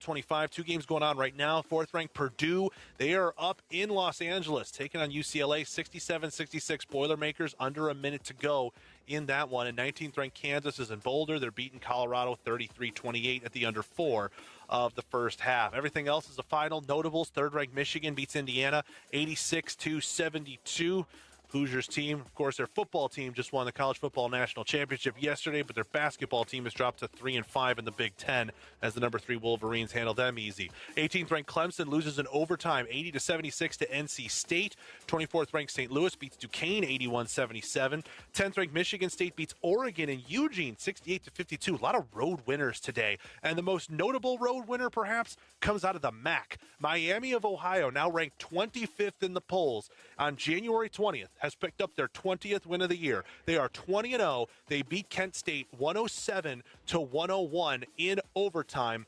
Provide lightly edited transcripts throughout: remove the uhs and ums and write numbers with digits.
25. 2 games going on right now. 4th-ranked Purdue, they are up in Los Angeles, taking on UCLA, 67-66 Boilermakers, under a minute to go in that one. And 19th-ranked Kansas is in Boulder. They're beating Colorado 33-28 at the under 4 of the first half. Everything else is a final. Notables, 3rd-ranked Michigan beats Indiana 86-72. Hoosiers team, of course, their football team just won the College Football National Championship yesterday, but their basketball team has dropped to 3-5 in the Big Ten as the number 3 Wolverines handle them easy. 18th-ranked Clemson loses in overtime, 80-76 to NC State. 24th-ranked St. Louis beats Duquesne, 81-77. 10th-ranked Michigan State beats Oregon in Eugene, 68-52. A lot of road winners today, and the most notable road winner, perhaps, comes out of the MAC. Miami of Ohio, now ranked 25th in the polls, on January 20th, has picked up their 20th win of the year. They are 20-0. They beat Kent State 107-101 in overtime.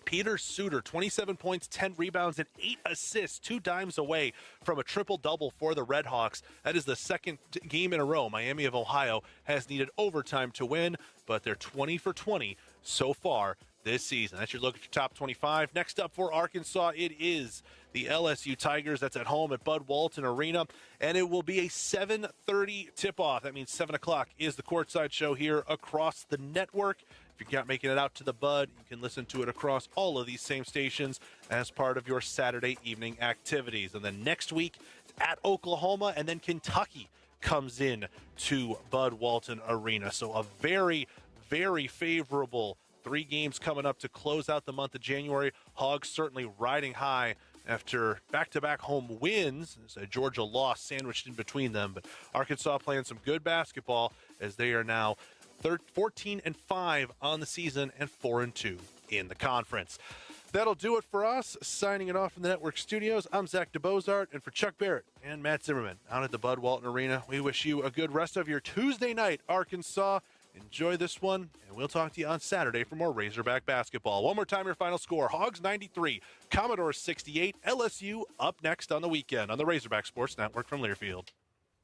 Peter Suter, 27 points, 10 rebounds, and 8 assists, 2 dimes away from a triple-double for the Redhawks. That is the second game in a row Miami of Ohio has needed overtime to win, but they're 20 for 20 so far this season. That's your look at your top 25. Next up for Arkansas, it is the LSU Tigers. That's at home at Bud Walton Arena, and it will be a 7:30 tip-off. That means 7 o'clock is the courtside show here across the network. If you're not making it out to the Bud, you can listen to it across all of these same stations as part of your Saturday evening activities. And then next week, at Oklahoma, and then Kentucky comes in to Bud Walton Arena. So a very, very favorable 3 games coming up to close out the month of January. Hogs certainly riding high after back-to-back home wins. There's a Georgia loss sandwiched in between them, but Arkansas playing some good basketball as they are now 14-5 on the season and 4-2 in the conference. That'll do it for us. Signing it off from the network studios, I'm Zach DeBozart, and for Chuck Barrett and Matt Zimmerman out at the Bud Walton Arena, we wish you a good rest of your Tuesday night, Arkansas. Enjoy this one, and we'll talk to you on Saturday for more Razorback basketball. One more time, your final score: Hogs 93, Commodores 68. LSU up next on the weekend on the Razorback Sports Network from Learfield.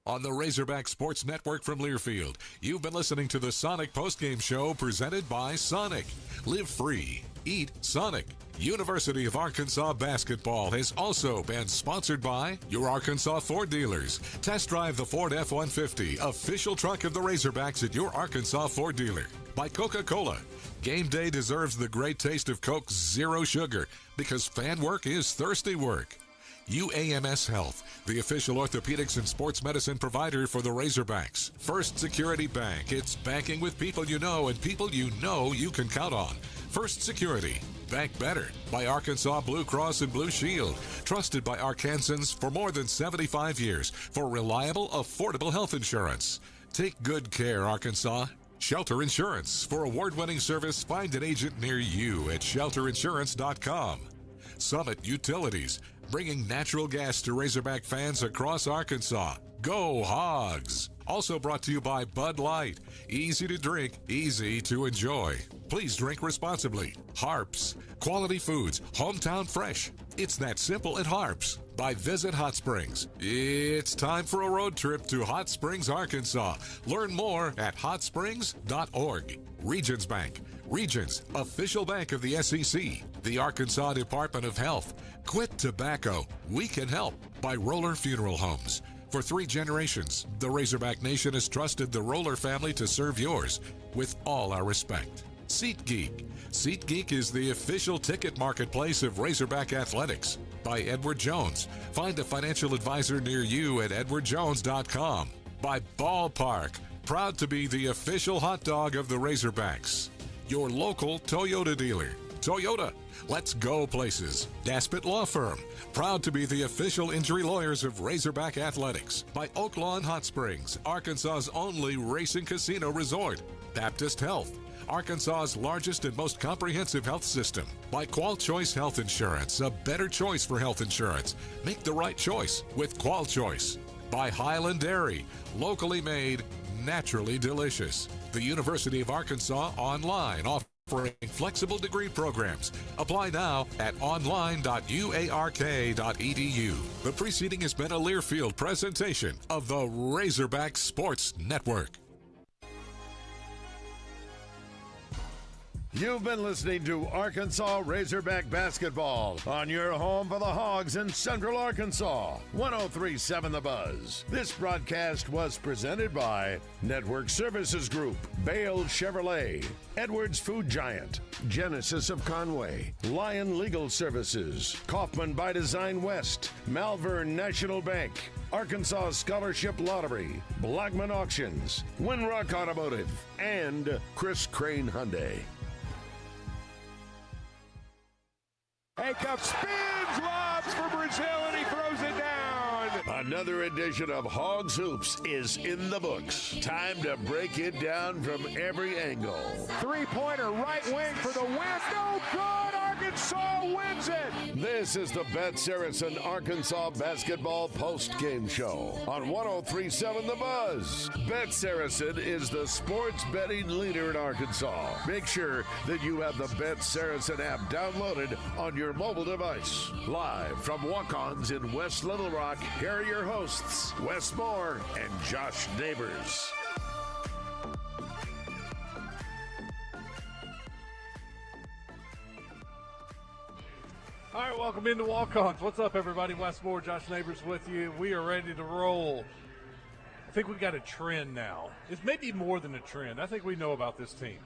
On the Razorback Sports Network from Learfield, you've been listening to the Sonic Postgame Show presented by Sonic. Live free. Eat Sonic. University of Arkansas basketball has also been sponsored by your Arkansas Ford dealers. Test drive the Ford F-150, official truck of the Razorbacks at your Arkansas Ford dealer. By Coca-Cola. Game day deserves the great taste of Coke's Zero Sugar because fan work is thirsty work. UAMS Health, the official orthopedics and sports medicine provider for the Razorbacks. First Security Bank. It's banking with people you know and people you know you can count on. First Security. Bank better. By Arkansas Blue Cross and Blue Shield. Trusted by Arkansans for more than 75 years for reliable, affordable health insurance. Take good care, Arkansas. Shelter Insurance. For award-winning service, find an agent near you at shelterinsurance.com. Summit Utilities. Bringing natural gas to Razorback fans across Arkansas. Go Hogs! Also brought to you by Bud Light. Easy to drink, easy to enjoy. Please drink responsibly. Harps. Quality foods. Hometown fresh. It's that simple at Harps. By Visit Hot Springs. It's time for a road trip to Hot Springs, Arkansas. Learn more at hotsprings.org. Regions Bank. Regions, official bank of the SEC. The Arkansas Department of Health. Quit tobacco. We can help. By Roller Funeral Homes. For 3 generations, the Razorback Nation has trusted the Roller family to serve yours with all our respect. SeatGeek. SeatGeek is the official ticket marketplace of Razorback Athletics. By Edward Jones. Find a financial advisor near you at edwardjones.com. By Ballpark. Proud to be the official hot dog of the Razorbacks. Your local Toyota dealer. Toyota. Let's go places. Daspit Law Firm. Proud to be the official injury lawyers of Razorback Athletics. By Oak Lawn Hot Springs, Arkansas's only racing casino resort. Baptist Health. Arkansas's largest and most comprehensive health system. By Qual Choice Health Insurance, a better choice for health insurance. Make the right choice with Qual Choice. By Highland Dairy, locally made, naturally delicious. The University of Arkansas Online, offering flexible degree programs. Apply now at online.uark.edu. The preceding has been a Learfield presentation of the Razorback Sports Network. You've been listening to Arkansas Razorback Basketball on your home for the Hogs in Central Arkansas, 103.7 The Buzz. This broadcast was presented by Network Services Group, Bale Chevrolet, Edwards Food Giant, Genesis of Conway, Lion Legal Services, Kaufman by Design West, Malvern National Bank, Arkansas Scholarship Lottery, Blackman Auctions, Winrock Automotive, and Chris Crane Hyundai. Cup spins, lobs for Brazil, and he throws it down. Another edition of Hogs Hoops is in the books. Time to break it down from every angle. Three-pointer right wing for the win. No good. Arkansas wins it. This is the Bet Saracen Arkansas Basketball Postgame Show on 103.7 The Buzz. Bet Saracen is the sports betting leader in Arkansas. Make sure that you have the Bet Saracen app downloaded on your mobile device. Live from Walk-Ons in West Little Rock, here are your hosts, Wes Moore and Josh Neighbors. All right, welcome into Walk-Ons. What's up, everybody? Wes Moore, Josh Neighbors with you. We are ready to roll. I think we got a trend now. It's maybe more than a trend. I think we know about this team.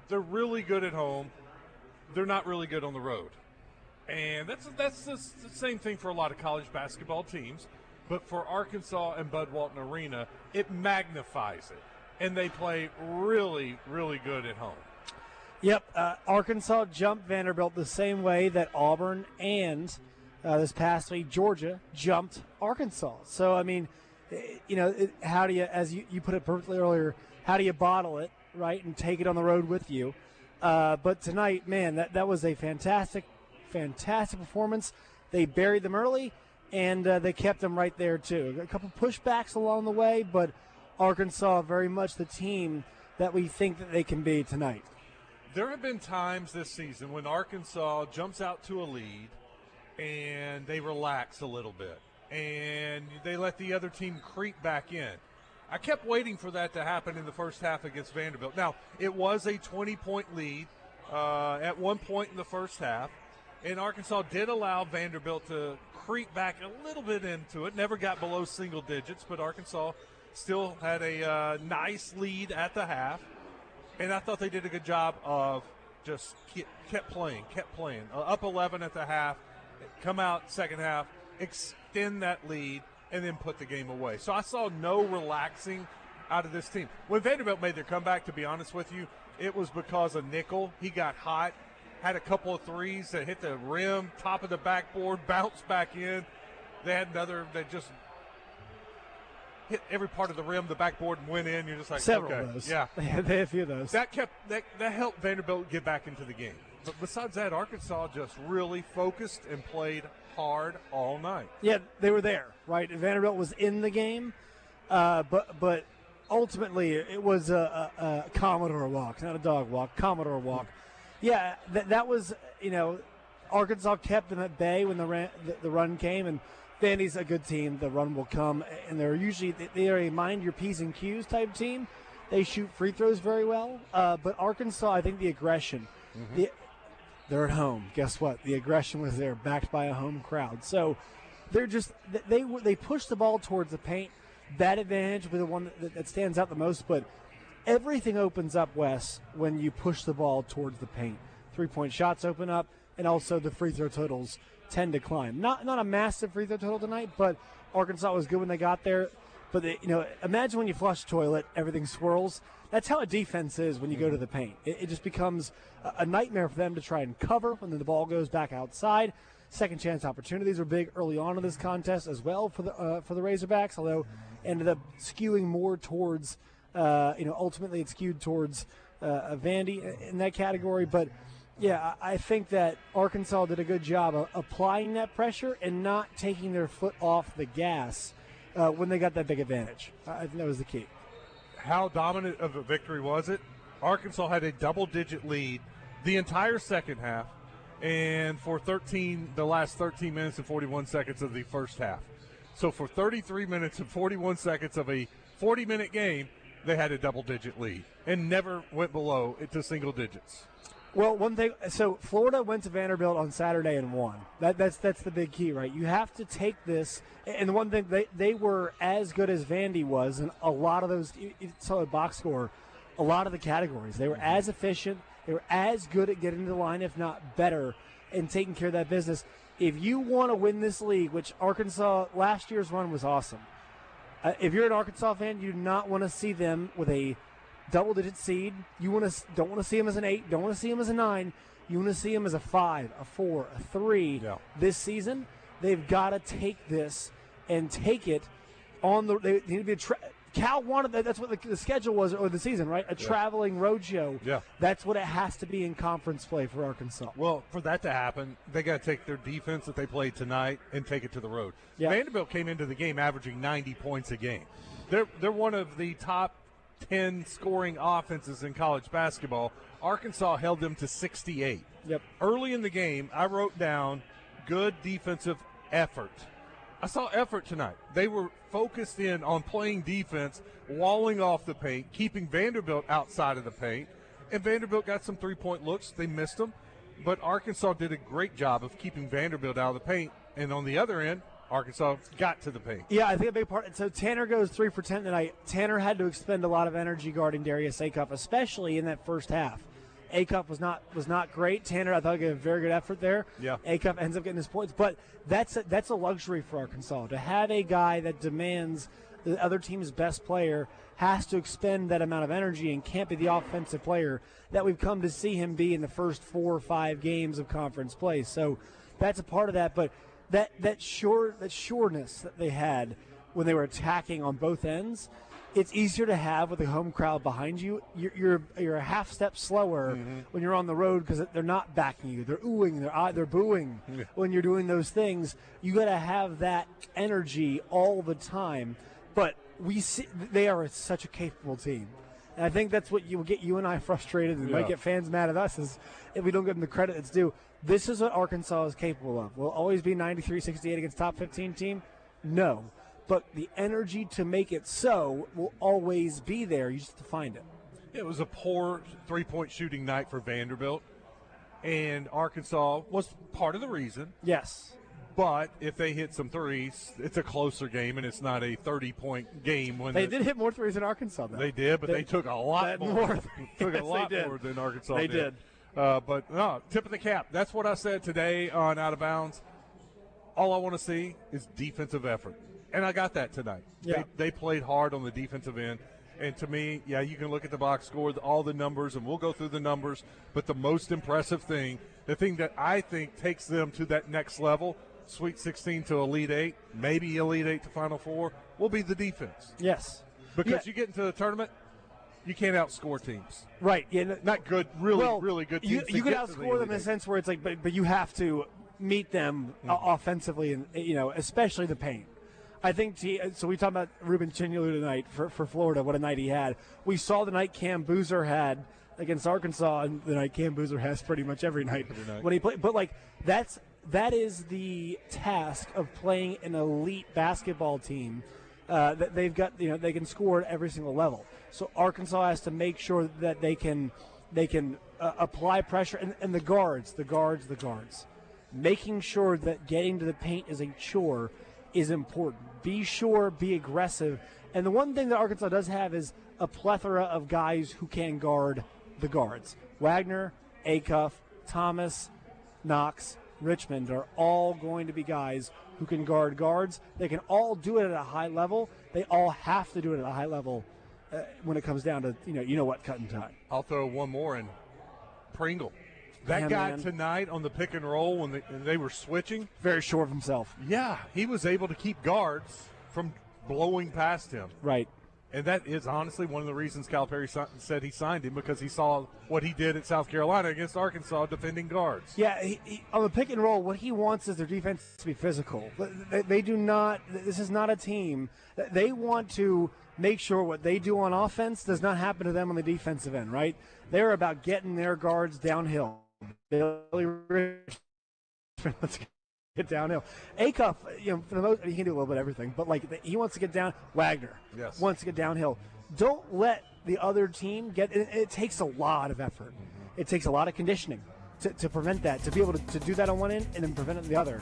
They're really good at home. They're not really good on the road. And that's the same thing for a lot of college basketball teams. But for Arkansas and Bud Walton Arena, it magnifies it. And they play really, really good at home. Yep, Arkansas jumped Vanderbilt the same way that Auburn and this past week Georgia jumped Arkansas. So, I mean, how do you, as you put it perfectly earlier, how do you bottle it, right, and take it on the road with you? But tonight, man, that was a fantastic performance. They buried them early, and they kept them right there, too. A couple pushbacks along the way, but Arkansas very much the team that we think that they can be tonight. There have been times this season when Arkansas jumps out to a lead and they relax a little bit and they let the other team creep back in. I kept waiting for that to happen in the first half against Vanderbilt. Now, it was a 20-point lead at one point in the first half, and Arkansas did allow Vanderbilt to creep back a little bit into it. Never got below single digits, but Arkansas still had a nice lead at the half. And I thought they did a good job of just kept playing. Up 11 at the half, come out second half, extend that lead, and then put the game away. So I saw no relaxing out of this team. When Vanderbilt made their comeback, to be honest with you, it was because of Nickel. He got hot, had a couple of threes that hit the rim, top of the backboard, bounced back in. They had another that just hit every part of the rim, the backboard, and went in. You're just like, several okay. of those. Yeah. They had a few of those. That helped Vanderbilt get back into the game. But besides that, Arkansas just really focused and played hard all night. Yeah, they were there, right? Vanderbilt was in the game, but ultimately it was a Commodore walk, not a dog walk, Commodore walk. Yeah, that was, Arkansas kept them at bay when the run came, and Vandy's a good team. The run will come, and they are a mind your P's and Q's type team. They shoot free throws very well, but Arkansas, I think the aggression, they're at home. Guess what? The aggression was there, backed by a home crowd. So they're just they push the ball towards the paint. That advantage will be the one that stands out the most. But everything opens up, Wes, when you push the ball towards the paint. 3-point shots open up, and also the free throw totals tend to climb. Not a massive free throw total tonight, but Arkansas was good when they got there. But imagine when you flush the toilet, everything swirls. That's how a defense is when you go to the paint. It just becomes a nightmare for them to try and cover when the ball goes back outside. Second chance opportunities were big early on in this contest as well for the Razorbacks, although ended up skewing more towards ultimately it skewed towards Vandy in that category. But yeah, I think that Arkansas did a good job of applying that pressure and not taking their foot off the gas when they got that big advantage. I think that was the key. How dominant of a victory was it? Arkansas had a double-digit lead the entire second half and for the last 13 minutes and 41 seconds of the first half. So for 33 minutes and 41 seconds of a 40-minute game, they had a double-digit lead and never went below it to single digits. Well, one thing. So Florida went to Vanderbilt on Saturday and won. That's the big key, right? You have to take this. And the one thing they were as good as Vandy was, and a lot of those. You saw the box score. A lot of the categories they were as efficient. They were as good at getting to the line, if not better, and taking care of that business. If you want to win this league, which Arkansas last year's run was awesome. If you're an Arkansas fan, you do not want to see them with a double-digit seed. You don't want to see them as an 8. Don't want to see them as a 9. You want to see them as a 5, a 4, a 3 this season. They've got to take this and take it on the. They need to be Cal wanted that. That's what the schedule was, or the season, right? A traveling roadshow. Yeah. That's what it has to be in conference play for Arkansas. Well, for that to happen, they got to take their defense that they played tonight and take it to the road. Yeah. Vanderbilt came into the game averaging 90 points a game. They're one of the top 10 scoring offenses in college basketball. Arkansas held them to 68. Yep. Early in the game, I wrote down good defensive effort. I saw effort tonight. They were focused in on playing defense, walling off the paint, keeping Vanderbilt outside of the paint, and Vanderbilt got some three-point looks. They missed them, but Arkansas did a great job of keeping Vanderbilt out of the paint, and on the other end, Arkansas got to the paint. Yeah, I think a big part. So Tanner goes 3 for 10 tonight. Tanner had to expend a lot of energy guarding Darius Acuff, especially in that first half. Acuff was not great. Tanner, I thought, gave a very good effort there. Yeah. Acuff ends up getting his points, but that's a luxury for Arkansas to have a guy that demands the other team's best player has to expend that amount of energy and can't be the offensive player that we've come to see him be in the first 4 or 5 games of conference play. So that's a part of that, but that sureness that they had when they were attacking on both ends. It's easier to have with the home crowd behind you. You're a half step slower when you're on the road because they're not backing you. They're oohing, they're booing when you're doing those things. You got to have that energy all the time. But we see they are such a capable team, and I think that's what will get you and I frustrated and might get fans mad at us is if we don't give them the credit that's due. This is what Arkansas is capable of. Will it always be 93-68 against top 15 team? No. But the energy to make it so will always be there. You just have to find it. It was a poor three-point shooting night for Vanderbilt, and Arkansas was part of the reason. Yes. But if they hit some threes, it's a closer game, and it's not a 30-point game. When they did hit more threes than Arkansas, though. They did, but they took a lot more. Took a lot more than Arkansas They did. But no, tip of the cap. That's what I said today on Out of Bounds. All I want to see is defensive effort. And I got that tonight. Yeah. They played hard on the defensive end. And to me, you can look at the box score, all the numbers, and we'll go through the numbers. But the most impressive thing, the thing that I think takes them to that next level, Sweet 16 to Elite 8, maybe Elite 8 to Final Four, will be the defense. Yes. Because you get into the tournament, you can't outscore teams. Right. Yeah, not good, really good teams. You can outscore them in a sense where it's like, but you have to meet them offensively, and especially the paint. I think so. We talked about Ruben Chinyalu tonight for Florida. What a night he had. We saw the night Cam Boozer had against Arkansas, and the night Cam Boozer has pretty much every night when he played. But that is the task of playing an elite basketball team. That they've got, they can score at every single level. So Arkansas has to make sure that they can apply pressure, and the guards, making sure that getting to the paint is a chore is important. Be sure, be aggressive. And the one thing that Arkansas does have is a plethora of guys who can guard the guards. Wagner, Acuff, Thomas, Knox, Richmond are all going to be guys who can guard guards. They can all do it at a high level. They all have to do it at a high level when it comes down to, cutting time. I'll throw one more in. Pringle. That guy tonight on the pick and roll when they were switching. Very sure of himself. Yeah, he was able to keep guards from blowing past him. Right. And that is honestly one of the reasons Calipari said he signed him, because he saw what he did at South Carolina against Arkansas defending guards. Yeah, he, on the pick and roll, what he wants is their defense to be physical. They do not – this is not a team. They want to make sure what they do on offense does not happen to them on the defensive end, right? They're about getting their guards downhill. Billy Richmond, let's get downhill. Acuff, for the most, he can do a little bit of everything, but he wants to get down. Wagner wants to get downhill. Don't let the other team get. It takes a lot of effort. it takes a lot of conditioning to prevent that, to be able to do that on one end and then prevent it on the other.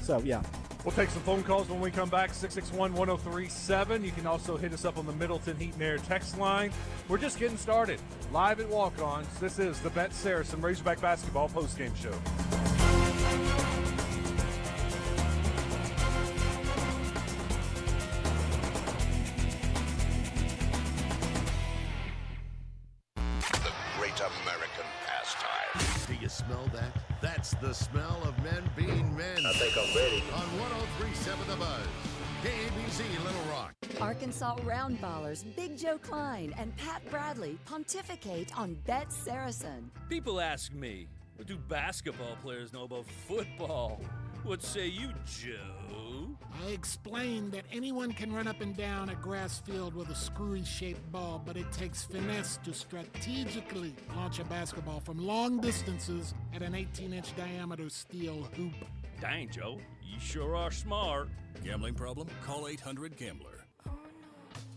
So, yeah. We'll take some phone calls when we come back, 661-1037. You can also hit us up on the Middleton Heat and Air text line. We're just getting started. Live at Walk-Ons, this is the Bet Saracen Razorback Basketball postgame show. The great American pastime. Do you smell that? That's the smell of men being men. I think I'm ready. On 103.7 The Buzz. KABZ Little Rock. Arkansas round ballers Big Joe Klein and Pat Bradley pontificate on Bet Saracen. People ask me, what do basketball players know about football? What say you, Joe? I explained that anyone can run up and down a grass field with a screwy-shaped ball, but it takes finesse to strategically launch a basketball from long distances at an 18-inch diameter steel hoop. Dang, Joe, you sure are smart. Gambling problem? Call 800-GAMBLER.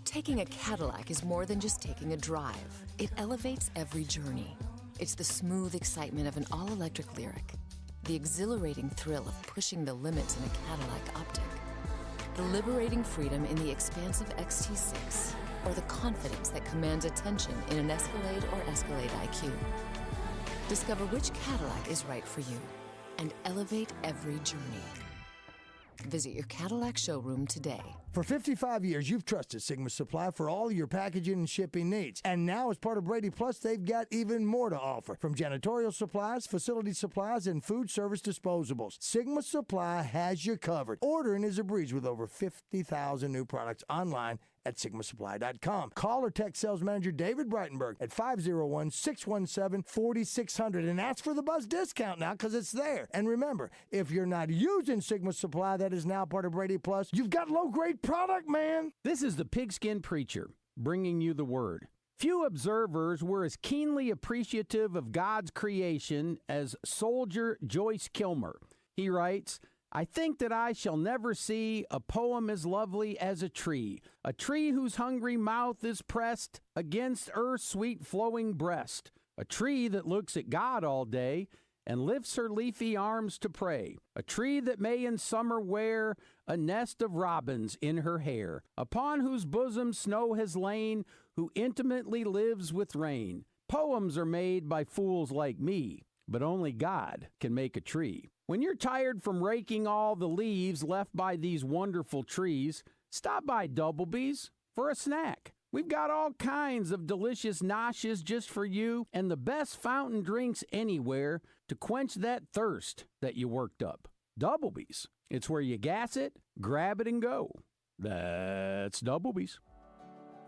Taking a Cadillac is more than just taking a drive. It elevates every journey. It's the smooth excitement of an all-electric Lyriq, the exhilarating thrill of pushing the limits in a Cadillac Optic, the liberating freedom in the expansive XT6, or the confidence that commands attention in an Escalade or Escalade IQ. Discover which Cadillac is right for you and elevate every journey. Visit your Cadillac showroom today. For 55 years, you've trusted Sigma Supply for all your packaging and shipping needs. And now, as part of Brady Plus, they've got even more to offer. From janitorial supplies, facility supplies, and food service disposables, Sigma Supply has you covered. Ordering is a breeze with over 50,000 new products online at SigmaSupply.com. Call or text sales manager David Breitenberg at 501-617-4600 and ask for the Buzz discount now because it's there. And remember, if you're not using Sigma Supply that is now part of Brady Plus, you've got low-grade product, man. This is the Pigskin Preacher bringing you the word. Few observers were as keenly appreciative of God's creation as soldier Joyce Kilmer. He writes, I think that I shall never see a poem as lovely as a tree whose hungry mouth is pressed against earth's sweet flowing breast, a tree that looks at God all day and lifts her leafy arms to pray, a tree that may in summer wear a nest of robins in her hair, upon whose bosom snow has lain, who intimately lives with rain. Poems are made by fools like me, but only God can make a tree. When you're tired from raking all the leaves left by these wonderful trees, stop by Doublebee's for a snack. We've got all kinds of delicious noshes just for you and the best fountain drinks anywhere to quench that thirst that you worked up. Doublebee's. It's where you gas it, grab it, and go. That's Doublebee's.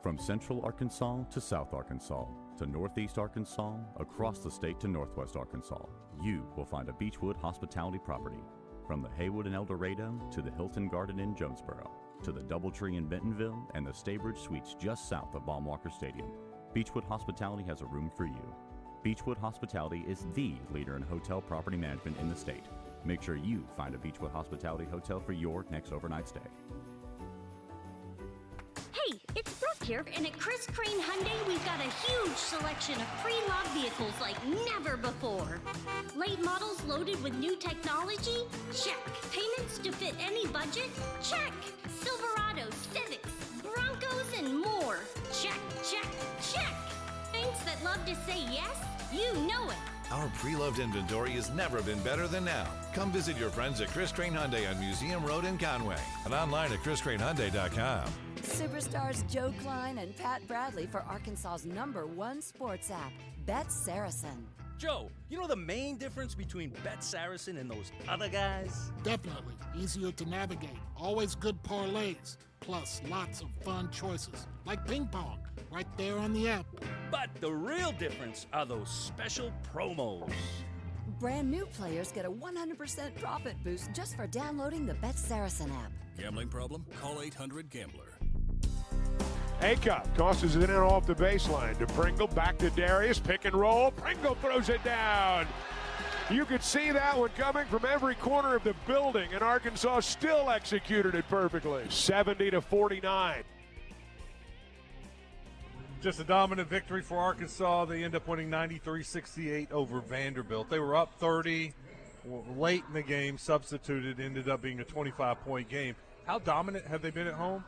From Central Arkansas to South Arkansas to Northeast Arkansas, across the state to Northwest Arkansas, you will find a Beechwood hospitality property. From the Haywood in El Dorado to the Hilton Garden in Jonesboro to the Doubletree in Bentonville and the Staybridge Suites just south of Baumwalker Stadium, Beechwood Hospitality has a room for you. Beechwood Hospitality is the leader in hotel property management in the state. Make sure you find a Beechwood Hospitality hotel for your next overnight stay. Hey, it's Brooke here, and at Chris Crane Hyundai, we've got a huge selection of pre-loved vehicles like never before. Late models loaded with new technology? Check. Payments to fit any budget? Check. Silverados, Civics, Broncos, and more. Check, check, check. Banks that love to say yes? You know it. Our pre-loved inventory has never been better than now. Come visit your friends at Chris Crane Hyundai on Museum Road in Conway and online at chriscranehyundai.com. Superstars Joe Klein and Pat Bradley for Arkansas's #1 sports app, Bet Saracen. Joe, you know the main difference between Bet Saracen and those other guys? Definitely. Easier to navigate. Always good parlays. Plus lots of fun choices. Like ping pong. Right there on the app. But the real difference are those special promos. Brand new players get a 100% profit boost just for downloading the Bet Saracen app. Gambling problem? Call 800-GAMBLER. A-Cup tosses it in off the baseline to Pringle, back to Darius, pick and roll. Pringle throws it down. You could see that one coming from every corner of the building, and Arkansas still executed it perfectly. 70-49. Just a dominant victory for Arkansas. They end up winning 93-68 over Vanderbilt. They were up 30 late in the game, substituted, ended up being a 25-point game. How dominant have they been at home?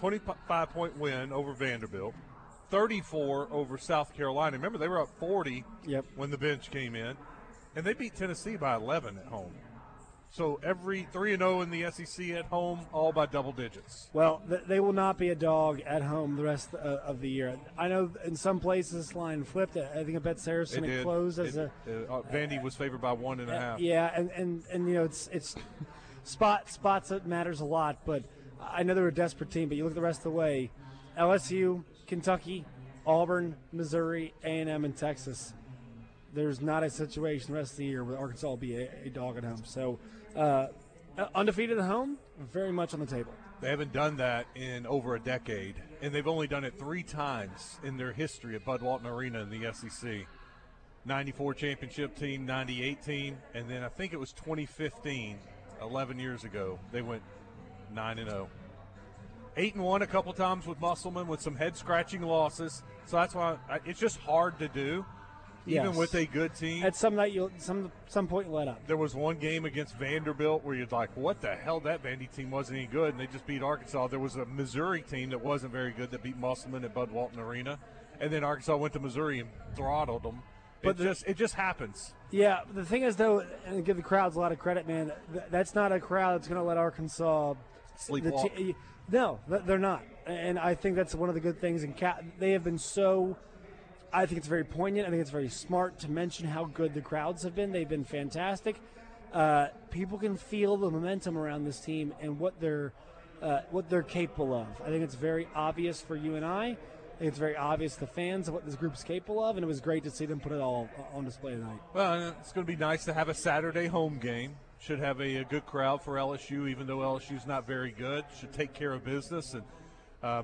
25-point win over Vanderbilt, 34 over South Carolina. Remember, they were up 40 when the bench came in, and they beat Tennessee by 11 at home. So every 3-0 in the SEC at home, all by double digits. Well, they will not be a dog at home the rest of the year. I know in some places this line flipped. I think I bet Saracen it closed as Vandy was favored by 1.5. Yeah, and you know it's spots that matters a lot. But I know they're a desperate team. But you look the rest of the way: LSU, Kentucky, Auburn, Missouri, A&M, and Texas. There's not a situation the rest of the year where Arkansas will be a dog at home. So undefeated at home, very much on the table. They haven't done that in over a decade, and they've only done it 3 times in their history at Bud Walton Arena in the SEC. 94 championship team, 98 team, and then I think it was 2015, 11 years ago, they went 9-0. 8-1 a couple times with Musselman with some head-scratching losses. So that's why it's just hard to do. Even with a good team. At some night, some point you let up. There was one game against Vanderbilt where you're like, what the hell, that Vandy team wasn't any good, and they just beat Arkansas. There was a Missouri team that wasn't very good that beat Musselman at Bud Walton Arena, and then Arkansas went to Missouri and throttled them. But it just happens. Yeah, the thing is, though, and give the crowds a lot of credit, man, that's not a crowd that's going to let Arkansas sleepwalk. No, they're not. And I think that's one of the good things. And they have been so – I think it's very poignant. I think it's very smart to mention how good the crowds have been. They've been fantastic. People can feel the momentum around this team and what they're capable of. I think it's very obvious for you and I. think it's very obvious to the fans of what this group's capable of, and it was great to see them put it all on display tonight. Well, it's going to be nice to have a Saturday home game. Should have a good crowd for LSU, even though LSU's not very good. Should take care of business and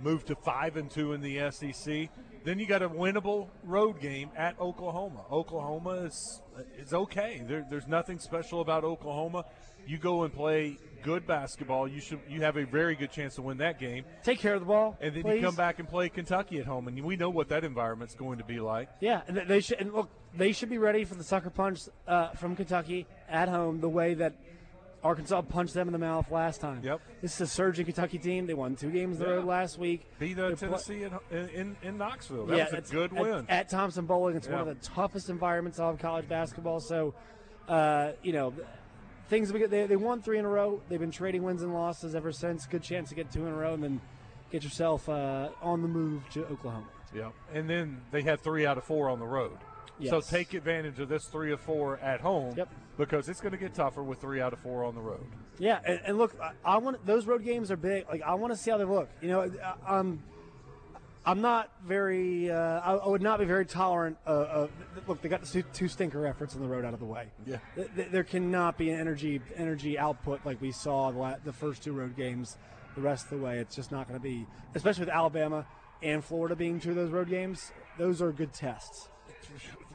move to 5-2 in the SEC. Then you got a winnable road game at Oklahoma. Oklahoma is okay. There's nothing special about Oklahoma. You go and play good basketball, you have a very good chance to win that game. Take care of the ball, and then please. you come back and play Kentucky at home, and we know what that environment's going to be like. Yeah, and they should be ready for the sucker punch from Kentucky at home, the way that Arkansas punched them in the mouth last time. Yep. This is a surging Kentucky team. They won 2 games on the road last week. Beat Tennessee in Knoxville. That was a good win. At Thompson Bowling, it's one of the toughest environments of college basketball. So, things they won 3 in a row. They've been trading wins and losses ever since. Good chance to get 2 in a row and then get yourself on the move to Oklahoma. Yeah, and then they had 3 out of 4 on the road. Yes. So take advantage of this 3 of 4 at home. Yep. Because it's going to get tougher with 3 out of 4 on the road. Yeah, and look, I want those road games are big. Like, I want to see how they look. I'm not very. I would not be very tolerant of. Look, they got the 2 stinker efforts on the road out of the way. Yeah. There cannot be an energy output like we saw the first 2 road games. The rest of the way, it's just not going to be. Especially with Alabama and Florida being 2 of those road games. Those are good tests.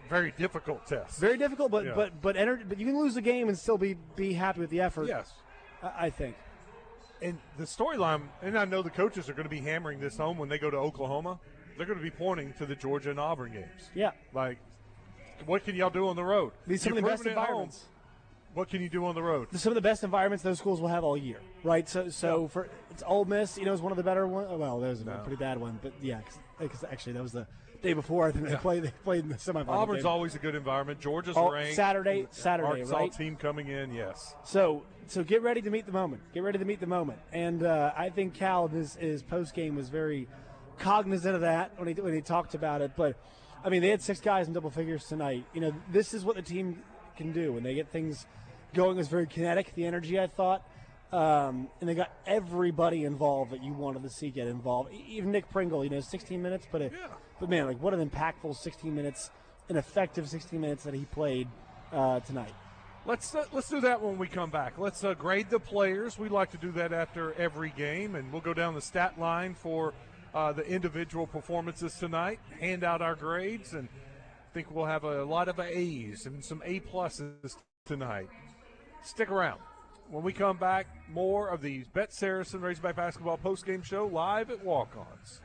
Very difficult test. Very difficult, but you can lose the game and still be happy with the effort. Yes, I think. And the storyline, and I know the coaches are going to be hammering this home when they go to Oklahoma. They're going to be pointing to the Georgia and Auburn games. Yeah, like, what can y'all do on the road? These some of the best environments. Home, what can you do on the road? Some of the best environments those schools will have all year, right? So for it's Ole Miss, is one of the better ones. Well, there's a pretty bad one, but yeah, because actually that was the day before. I think they played in the semifinal. Auburn's always a good environment. Georgia's ranked. Saturday, Arkansas right? Team coming in, yes. So get ready to meet the moment. Get ready to meet the moment. And I think Cal in his post game was very cognizant of that when he talked about it. But I mean, they had 6 guys in double figures tonight. This is what the team can do when they get things going. It was very kinetic. The energy, I thought. And they got everybody involved that you wanted to see get involved. Even Nick Pringle, 16 minutes, but man, like, what an impactful 16 minutes, an effective 16 minutes that he played tonight. Let's do that when we come back. Let's grade the players. We like to do that after every game, and we'll go down the stat line for the individual performances tonight, hand out our grades, and I think we'll have a lot of A's and some A-pluses tonight. Stick around. When we come back, more of the Bet Saracen Razorback Basketball postgame show live at Walk-Ons.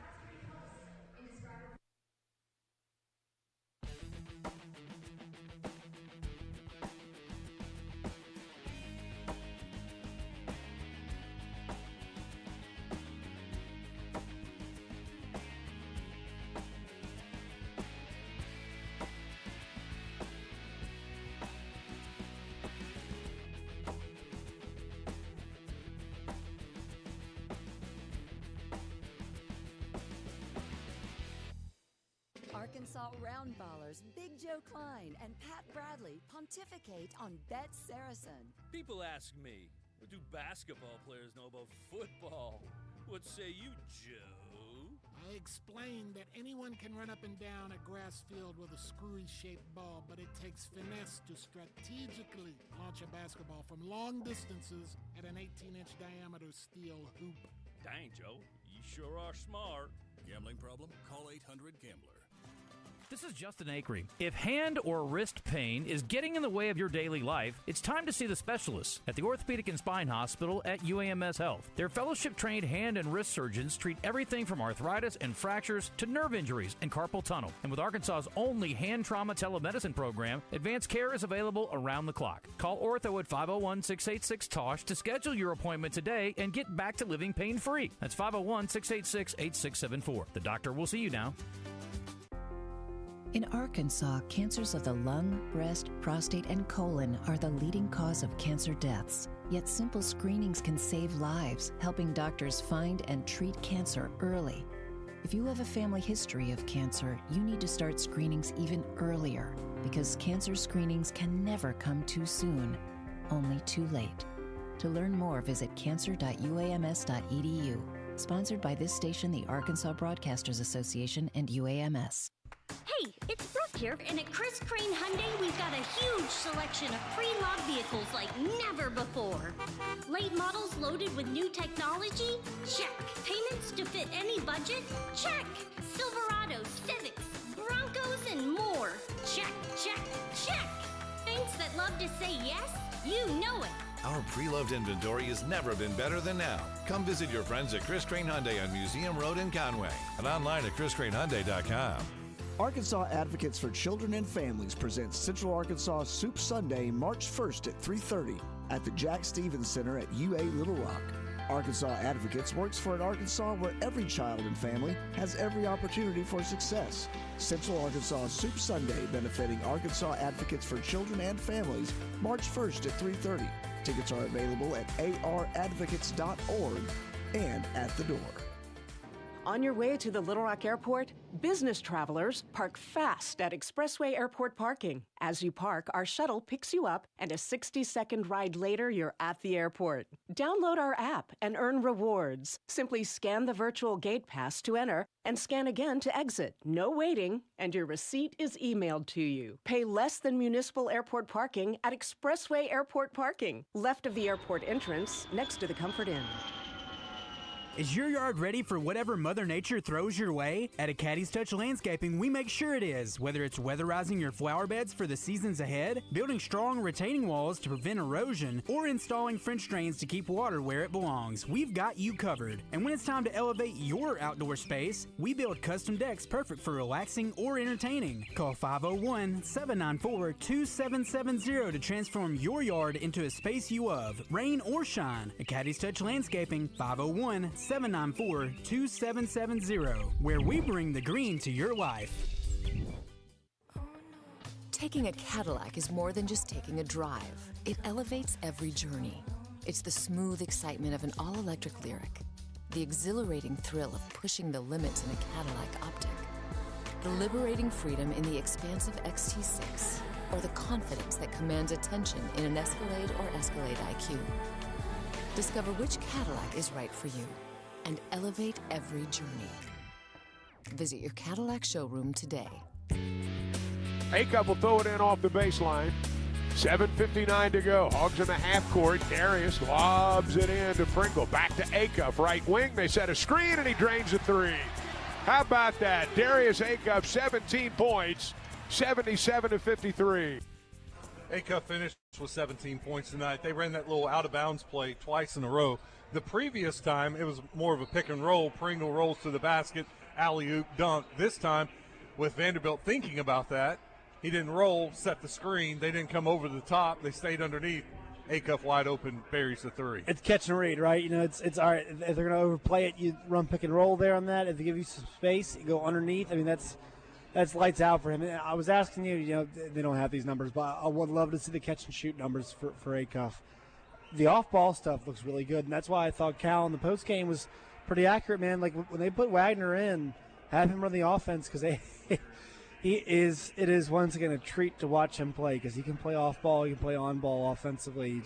Arkansas roundballers Big Joe Klein and Pat Bradley pontificate on Bet Saracen. People ask me, what do basketball players know about football? What say you, Joe? I explained that anyone can run up and down a grass field with a screwy-shaped ball, but it takes finesse to strategically launch a basketball from long distances at an 18-inch diameter steel hoop. Dang, Joe, you sure are smart. Gambling problem? Call 800-GAMBLER. This is Justin Acree. If hand or wrist pain is getting in the way of your daily life, it's time to see the specialists at the Orthopedic and Spine Hospital at UAMS Health. Their fellowship-trained hand and wrist surgeons treat everything from arthritis and fractures to nerve injuries and carpal tunnel. And with Arkansas's only hand trauma telemedicine program, advanced care is available around the clock. Call Ortho at 501-686-TOSH to schedule your appointment today and get back to living pain-free. That's 501-686-8674. The doctor will see you now. In Arkansas, cancers of the lung, breast, prostate, and colon are the leading cause of cancer deaths. Yet simple screenings can save lives, helping doctors find and treat cancer early. If you have a family history of cancer, you need to start screenings even earlier, because cancer screenings can never come too soon, only too late. To learn more, visit cancer.uams.edu. Sponsored by this station, the Arkansas Broadcasters Association, and UAMS. Hey, it's Brooke here, and at Chris Crane Hyundai, we've got a huge selection of pre-loved vehicles like never before. Late models loaded with new technology? Check. Payments to fit any budget? Check. Silverados, Civics, Broncos, and more. Check, check, check. Saints that love to say yes? You know it. Our pre-loved inventory has never been better than now. Come visit your friends at Chris Crane Hyundai on Museum Road in Conway and online at chriscranehyundai.com. Arkansas Advocates for Children and Families presents Central Arkansas Soup Sunday, March 1st at 3:30 at the Jack Stevens Center at UA Little Rock. Arkansas Advocates works for an Arkansas where every child and family has every opportunity for success. Central Arkansas Soup Sunday, benefiting Arkansas Advocates for Children and Families, March 1st at 3:30. Tickets are available at aradvocates.org and at the door. On your way to the Little Rock Airport, business travelers park fast at Expressway Airport parking. As you park, our shuttle picks you up, and a 60-second ride later, you're at the airport. Download our app and earn rewards. Simply scan the virtual gate pass to enter and scan again to exit. No waiting, and your receipt is emailed to you. Pay less than municipal airport parking at Expressway Airport parking, left of the airport entrance, next to the Comfort Inn. Is your yard ready for whatever Mother Nature throws your way? At Acadi's Touch Landscaping, we make sure it is. Whether it's weatherizing your flower beds for the seasons ahead, building strong retaining walls to prevent erosion, or installing French drains to keep water where it belongs, we've got you covered. And when it's time to elevate your outdoor space, we build custom decks perfect for relaxing or entertaining. Call 501-794-2770 to transform your yard into a space you love, rain or shine. Acadi's Touch Landscaping, 501-794-2770, where we bring the green to your life. Taking a Cadillac is more than just taking a drive. It elevates every journey. It's the smooth excitement of an all-electric Lyriq, the exhilarating thrill of pushing the limits in a Cadillac Optic, the liberating freedom in the expansive XT6, or the confidence that commands attention in an Escalade or Escalade IQ. Discover which Cadillac is right for you and elevate every journey. Visit your Cadillac showroom today. A-Cup will throw it in off the baseline. 7:59 to go. Hogs in the half court. Darius lobs it in to Pringle. Back to A-Cup, right wing. They set a screen, and he drains a three. How about that? Darius A-Cup, 17 points, 77-53. A-Cup finished with 17 points tonight. They ran that little out-of-bounds play twice in a row. The previous time, it was more of a pick and roll. Pringle rolls to the basket, alley-oop, dunk. This time, with Vanderbilt thinking about that, he didn't roll, set the screen. They didn't come over the top. They stayed underneath. A-Cup wide open, buries the three. It's catch and read, right? You know, it's all right. If they're going to overplay it, you run pick and roll there on that. If they give you some space, you go underneath. I mean, that's lights out for him. And I was asking you, you know, they don't have these numbers, but I would love to see the catch and shoot numbers for A-Cup. The off-ball stuff looks really good, and that's why I thought Cal in the postgame was pretty accurate, man. Like, when they put Wagner in, have him run the offense, because It is once again a treat to watch him play because he can play off ball, he can play on ball offensively.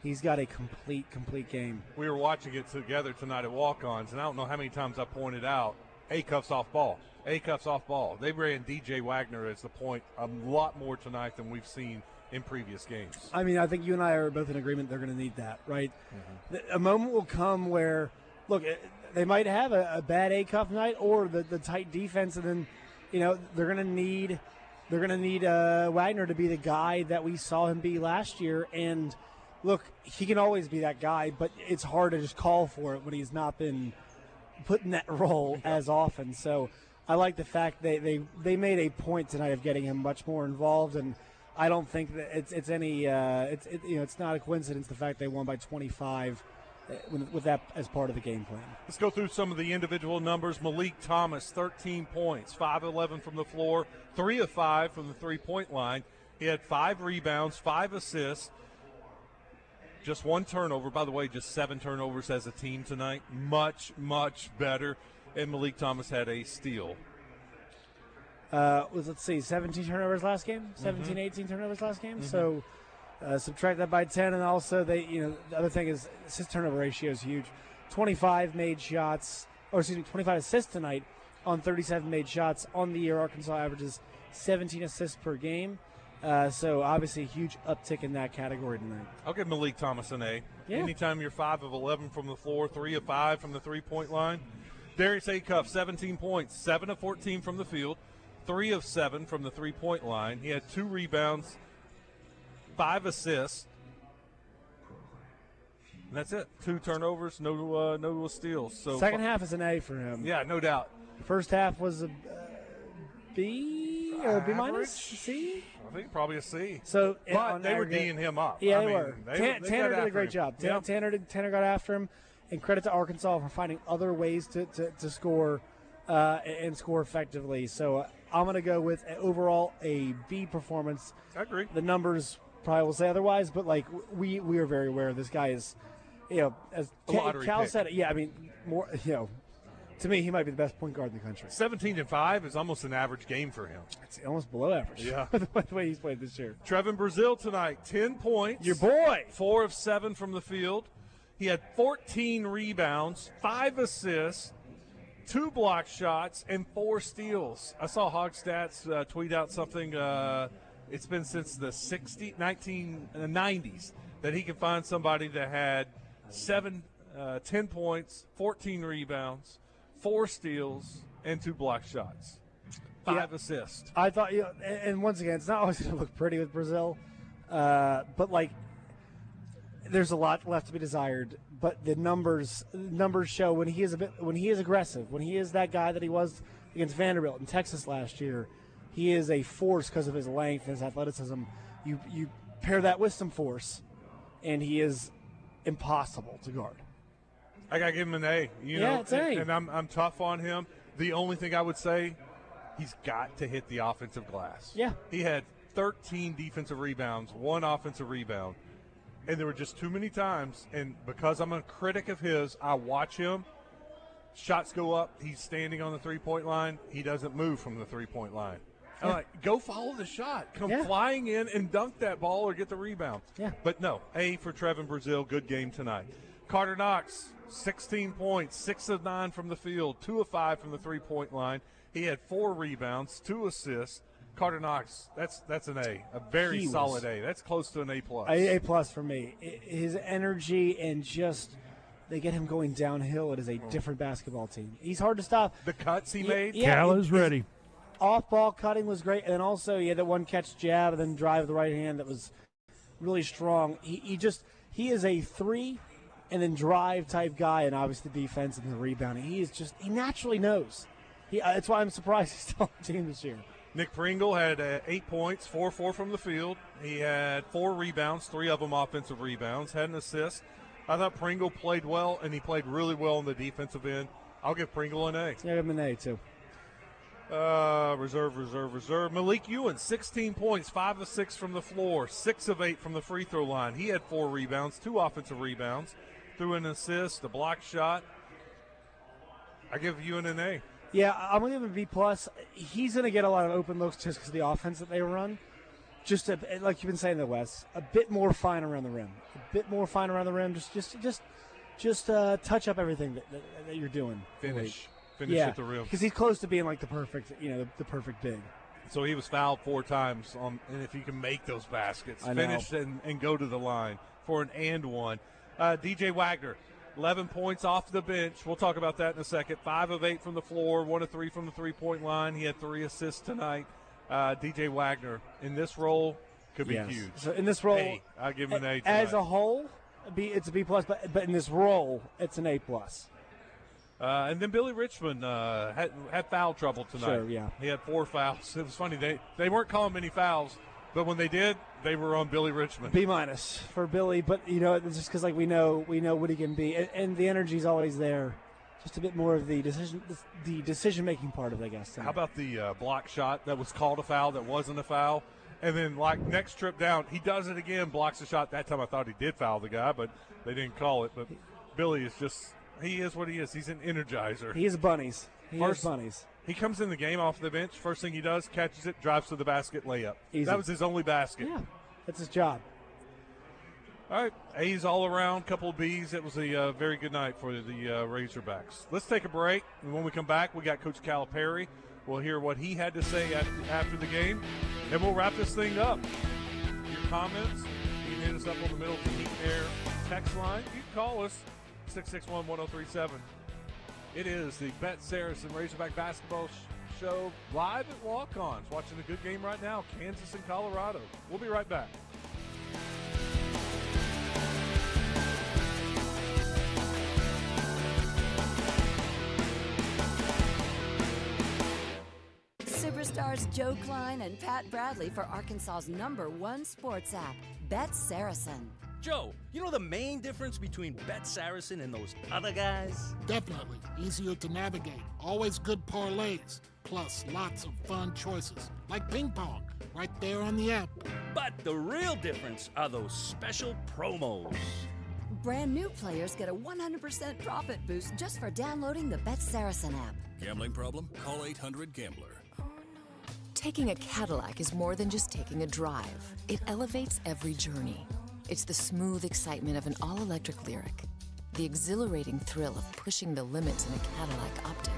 He's got a complete game. We were watching it together tonight at Walk-Ons, and I don't know how many times I pointed out A-Cuff's off ball. A-Cuff's off ball. They ran DJ Wagner as the point a lot more tonight than we've seen in previous games. I mean, I think you and I are both in agreement they're going to need that, right? Mm-hmm. A moment will come where, look, they might have a bad A-Cuff night or the tight defense, and then, they're going to need Wagner to be the guy that we saw him be last year. And look, he can always be that guy, but it's hard to just call for it when he's not been put in that role as often. So I like the fact they made a point tonight of getting him much more involved, and I don't think that it's not a coincidence the fact they won by 25 with that as part of the game plan. Let's go through some of the individual numbers. Malik Thomas, 13 points, 5-11 from the floor, 3 of 5 from the three-point line. He had 5 rebounds, 5 assists, just 1 turnover. By the way, just 7 turnovers as a team tonight. Much, much better. And Malik Thomas had a steal. Let's see, 17 turnovers last game? 17, 18 turnovers last game? Mm-hmm. So subtract that by 10, and also the other thing is his turnover ratio is huge. 25 assists tonight on 37 made shots. On the year, Arkansas averages 17 assists per game. So obviously a huge uptick in that category tonight. I'll give Malik Thomas an A. Yeah. Anytime you're 5 of 11 from the floor, 3 of 5 from the three-point line. Darius Acuff, 17 points, 7 of 14 from the field, 3 of 7 from the three-point line. He had 2 rebounds, 5 assists. And that's it. 2 turnovers, no steals. So second half is an A for him. Yeah, no doubt. First half was a B or B minus, C. I think probably a C. So, but they were D'ing him up. Yeah, they were. Tanner did a great job. Yep. Tanner got after him, and credit to Arkansas for finding other ways to score and score effectively. So I'm going to go with overall a B performance. I agree. The numbers probably will say otherwise, but we are very aware this guy is, as Cal said, more, to me, he might be the best point guard in the country. 17-5 is almost an average game for him. It's almost below average. Yeah. The way he's played this year. Trevin Brazil tonight, 10 points. Your boy. 4 of 7 from the field. He had 14 rebounds, 5 assists, 2 block shots, and 4 steals. I saw Hog Stats tweet out something. It's been since the 1990s that he can find somebody that had 10 points, 14 rebounds, 4 steals, and 2 block shots. 5 assists. I thought, and once again, it's not always going to look pretty with Brazil, but there's a lot left to be desired. But the numbers show when he is aggressive, when he is that guy that he was against Vanderbilt in Texas last year, he is a force because of his length and his athleticism. You pair that with some force, and he is impossible to guard. I got to give him an A. It's A. And I'm tough on him. The only thing I would say, he's got to hit the offensive glass. Yeah. He had 13 defensive rebounds, 1 offensive rebound. And there were just too many times, and because I'm a critic of his, I watch him. Shots go up. He's standing on the three-point line. He doesn't move from the three-point line. I'm like, go follow the shot. Come flying in and dunk that ball or get the rebound. Yeah. But no, A for Trevin Brazil. Good game tonight. Carter Knox, 16 points, 6 of 9 from the field, 2 of 5 from the three-point line. He had 4 rebounds, 2 assists. Carter Knox, that's an A, a very solid A. That's close to an A+. A+ for me. His energy and just they get him going downhill. It is a different basketball team. He's hard to stop. The cuts he made. Cal is ready. Off-ball cutting was great, and also he had that one-catch jab and then drive with the right hand that was really strong. He is a 3 and then drive type guy, and obviously the defense and the rebounding. He naturally knows. That's why I'm surprised he's still on the team this year. Nick Pringle had 8 points, 4 from the field. He had 4 rebounds, 3 of them offensive rebounds, had an assist. I thought Pringle played well, and he played really well on the defensive end. I'll give Pringle an A. Yeah, give him an A, too. Reserve. Malik Ewan, 16 points, 5 of 6 from the floor, 6 of 8 from the free throw line. He had 4 rebounds, 2 offensive rebounds, threw an assist, a block shot. I give Ewan an A. Yeah, I'm going to give him B+. He's going to get a lot of open looks just because of the offense that they run. Just like you've been saying, Wes, a bit more fine around the rim. Just touch up everything that you're doing. Finish yeah, at the rim. Because he's close to being like the perfect big. So he was fouled 4 times, and if he can make those baskets, finish and go to the line for an and one. DJ Wagner, 11 points off the bench. We'll talk about that in a second. 5 of 8 from the floor, 1 of 3 from the three-point line. He had 3 assists tonight. DJ Wagner in this role could be huge. So in this role, I'll give him an A. As a whole, it's a B+, but in this role, it's an A+. And then Billy Richmond had foul trouble tonight. Sure, yeah. He had 4 fouls. It was funny. They weren't calling many fouls, but when they did, they were on Billy Richmond. B- for Billy, but it's just because we know what he can be, and the energy's always there. Just a bit more of the decision-making part of it, I guess. How about the block shot that was called a foul that wasn't a foul? And then, next trip down, he does it again, blocks the shot. That time I thought he did foul the guy, but they didn't call it. But Billy is just – he is what he is. He's an energizer. He is bunnies. He comes in the game off the bench. First thing he does, catches it, drives to the basket, layup. Easy. That was his only basket. Yeah, that's his job. All right, A's all around, couple of B's. It was a very good night for the Razorbacks. Let's take a break, and when we come back, we got Coach Calipari. We'll hear what he had to say after the game, and we'll wrap this thing up. Your comments, you can hit us up on the Middle to Heat Air text line. You can call us, 661-1037. It is the Bet Saracen Razorback Basketball Show live at Walk-Ons. Watching a good game right now, Kansas and Colorado. We'll be right back. Superstars Joe Klein and Pat Bradley for Arkansas's #1 sports app, Bet Saracen. Joe, you know the main difference between Bet Saracen and those other guys? Definitely. Easier to navigate. Always good parlays. Plus lots of fun choices. Like ping pong. Right there on the app. But the real difference are those special promos. Brand new players get a 100% profit boost just for downloading the Bet Saracen app. Gambling problem? Call 800-GAMBLER. Taking a Cadillac is more than just taking a drive. It elevates every journey. It's the smooth excitement of an all-electric Lyric, the exhilarating thrill of pushing the limits in a Cadillac Optic,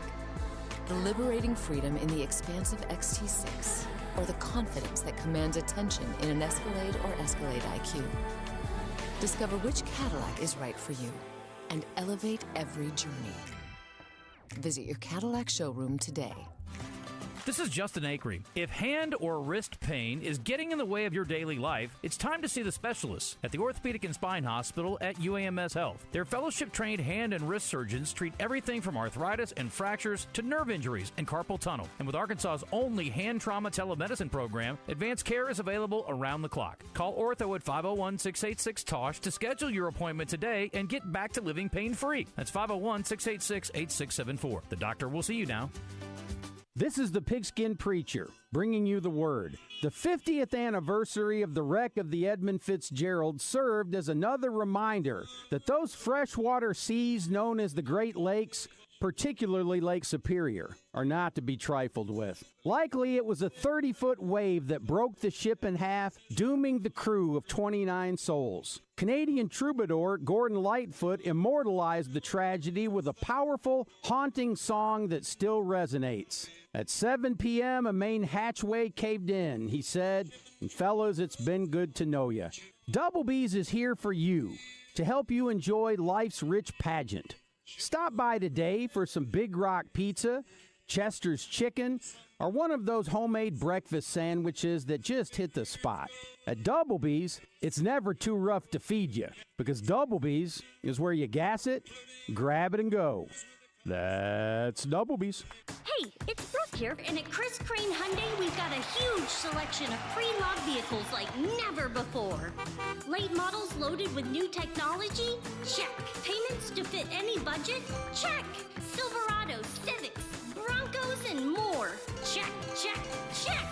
the liberating freedom in the expansive XT6, or the confidence that commands attention in an Escalade or Escalade IQ. Discover which Cadillac is right for you and elevate every journey. Visit your Cadillac showroom today. This is Justin Acree. If hand or wrist pain is getting in the way of your daily life, it's time to see the specialists at the Orthopedic and Spine Hospital at UAMS Health. Their fellowship-trained hand and wrist surgeons treat everything from arthritis and fractures to nerve injuries and carpal tunnel. And with Arkansas's only hand trauma telemedicine program, advanced care is available around the clock. Call Ortho at 501-686-TOSH to schedule your appointment today and get back to living pain-free. That's 501-686-8674. The doctor will see you now. This is the Pigskin Preacher, bringing you the word. The 50th anniversary of the wreck of the Edmund Fitzgerald served as another reminder that those freshwater seas known as the Great Lakes, particularly Lake Superior, are not to be trifled with. Likely it was a 30-foot wave that broke the ship in half, dooming the crew of 29 souls. Canadian troubadour Gordon Lightfoot immortalized the tragedy with a powerful, haunting song that still resonates. At 7 p.m., a main hatchway caved in, he said, and fellas, it's been good to know ya. Double B's is here for you, to help you enjoy life's rich pageant. Stop by today for some Big Rock pizza, Chester's chicken, or one of those homemade breakfast sandwiches that just hit the spot. At Double B's, it's never too rough to feed you, because Double B's is where you gas it, grab it, and go. That's Double B's. Hey, it's Brooke here, and at Chris Crane Hyundai, we've got a huge selection of pre-loved vehicles like never before. Late models loaded with new technology? Check. Payments to fit any budget? Check. Silverados, Civics, Broncos, and more. Check, check, check.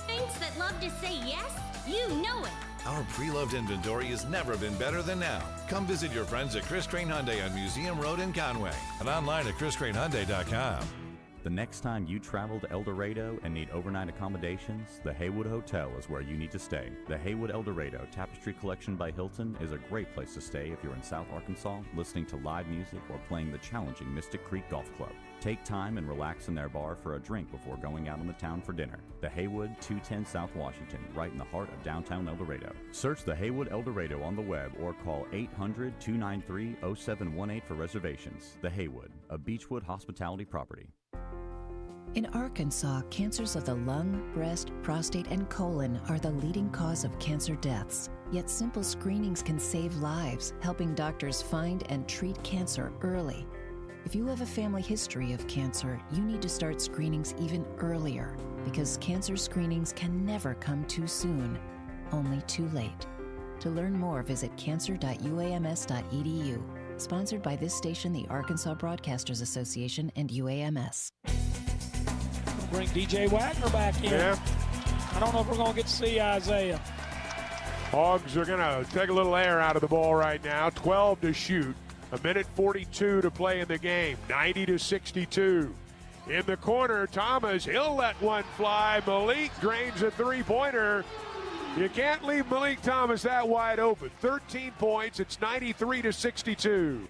Banks that love to say yes? You know it. Our pre-loved inventory has never been better than now. Come visit your friends at Chris Crane Hyundai on Museum Road in Conway and online at chriscranehyundai.com. The next time you travel to El Dorado and need overnight accommodations, the Haywood Hotel is where you need to stay. The Haywood El Dorado Tapestry Collection by Hilton is a great place to stay if you're in South Arkansas, listening to live music or playing the challenging Mystic Creek Golf Club. Take time and relax in their bar for a drink before going out on the town for dinner. The Haywood, 210 South Washington, right in the heart of downtown El Dorado. Search the Haywood El Dorado on the web or call 800-293-0718 for reservations. The Haywood, a Beechwood hospitality property. In Arkansas, cancers of the lung, breast, prostate, and colon are the leading cause of cancer deaths. Yet simple screenings can save lives, helping doctors find and treat cancer early. If you have a family history of cancer, you need to start screenings even earlier, because cancer screenings can never come too soon, only too late. To learn more, visit cancer.uams.edu. Sponsored by this station, the Arkansas Broadcasters Association, and UAMS. Bring DJ Wagner back in. Yeah. I don't know if we're going to get to see Isaiah. Hogs are going to take a little air out of the ball right now. 12 to shoot. 1:42 to play in the game. 90-62. In the corner, Thomas, he'll let one fly. Malik drains a three-pointer. You can't leave Malik Thomas that wide open. 13 points. It's 93-62.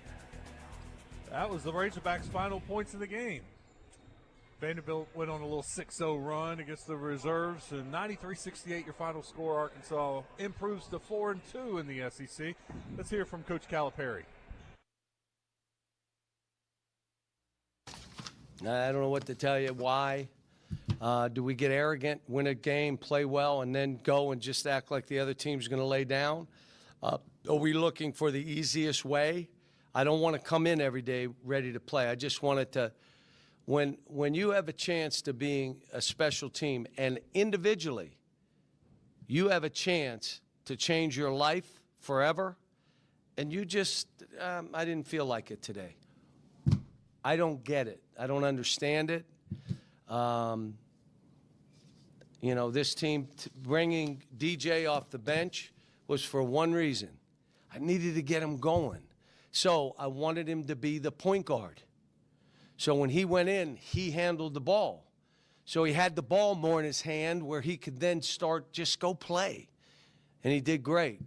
That was the Razorbacks' final points of the game. Vanderbilt went on a little 6-0 run against the reserves, and 93-68 your final score. Arkansas improves to 4-2 in the SEC. Let's hear from Coach Calipari. I don't know what to tell you. Why? Do we get arrogant, win a game, play well, and then go and just act like the other team's going to lay down? Are we looking for the easiest way? I don't want to come in every day ready to play. I just wanted to. When you have a chance to being a special team, and individually you have a chance to change your life forever, and you just, I didn't feel like it today. I don't get it. I don't understand it. You know, this team bringing DJ off the bench was for one reason. I needed to get him going. So I wanted him to be the point guard. So when he went in, he handled the ball. So he had the ball more in his hand where he could then start, just go play. And he did great.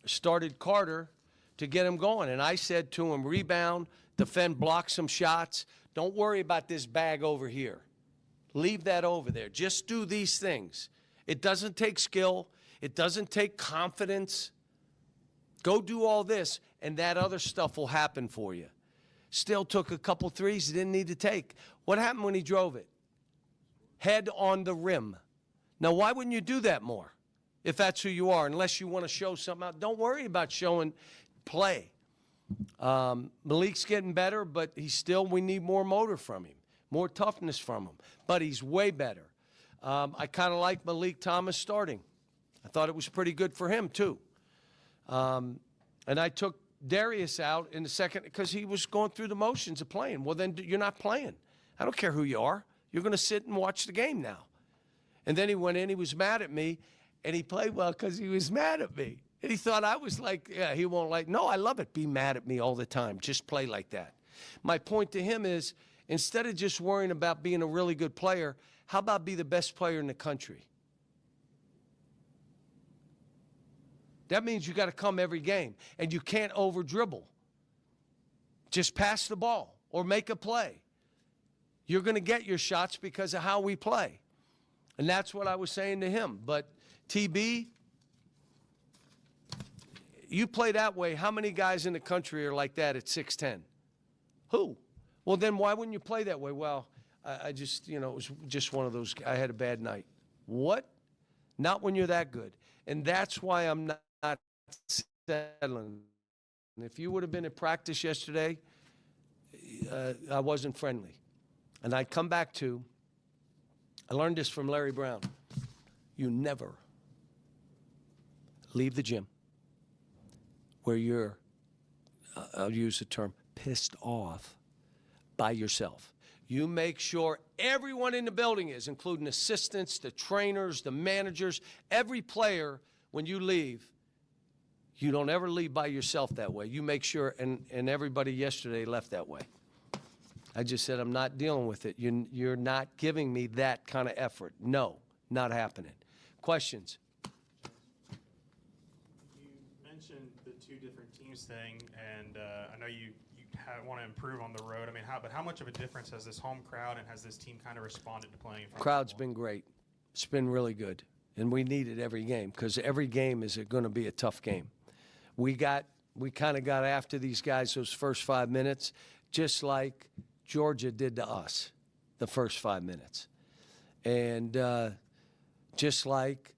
Started Carter to get him going. And I said to him, rebound, defend, block some shots. Don't worry about this bag over here. Leave that over there. Just do these things. It doesn't take skill. It doesn't take confidence. Go do all this, and that other stuff will happen for you. Still took a couple threes he didn't need to take. What happened when he drove it? Head on the rim. Now, why wouldn't you do that more if that's who you are, unless you want to show something out? Don't worry about showing play. Malik's getting better, but we need more motor from him, more toughness from him. But he's way better. I kind of like Malik Thomas starting. I thought it was pretty good for him, too. And I took Darius out in the second because he was going through the motions of playing. Well, then you're not playing. I don't care who you are. You're going to sit and watch the game now. And then he went in. He was mad at me, and he played well because he was mad at me. And he thought I was like, yeah, he won't like. No, I love it. Be mad at me all the time. Just play like that. My point to him is, instead of just worrying about being a really good player, how about be the best player in the country? That means you got to come every game, and you can't over-dribble. Just pass the ball or make a play. You're going to get your shots because of how we play. And that's what I was saying to him. But, TB, you play that way, how many guys in the country are like that at 6'10"? Who? Well, then why wouldn't you play that way? Well, I just, it was just one of those, I had a bad night. What? Not when you're that good. And that's why I'm not settling. If you would have been at practice yesterday, I wasn't friendly. And I come back to, I learned this from Larry Brown. You never leave the gym where you're, I'll use the term, pissed off by yourself. You make sure everyone in the building is, including assistants, the trainers, the managers, every player, when you leave, you don't ever leave by yourself that way. You make sure, and everybody yesterday left that way. I just said, I'm not dealing with it. You're not giving me that kind of effort. No, not happening. Questions? You mentioned the two different teams thing, and I know you want to improve on the road. I mean, how much of a difference has this home crowd and has this team kind of responded to playing in front Crowd's been great. It's been really good, and we need it every game because every game is going to be a tough game. We kind of got after these guys those first 5 minutes, just like Georgia did to us the first 5 minutes, and just like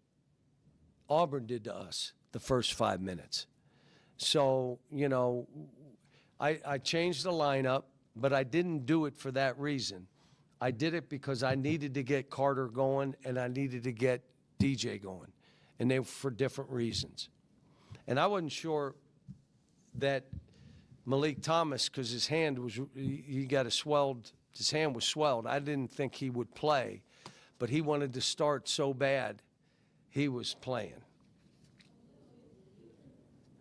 Auburn did to us the first 5 minutes. So, you know, I changed the lineup, but I didn't do it for that reason. I did it because I needed to get Carter going and I needed to get DJ going, and they were for different reasons. And I wasn't sure that Malik Thomas, because his hand was, he got his hand was swelled. I didn't think he would play, but he wanted to start so bad, he was playing.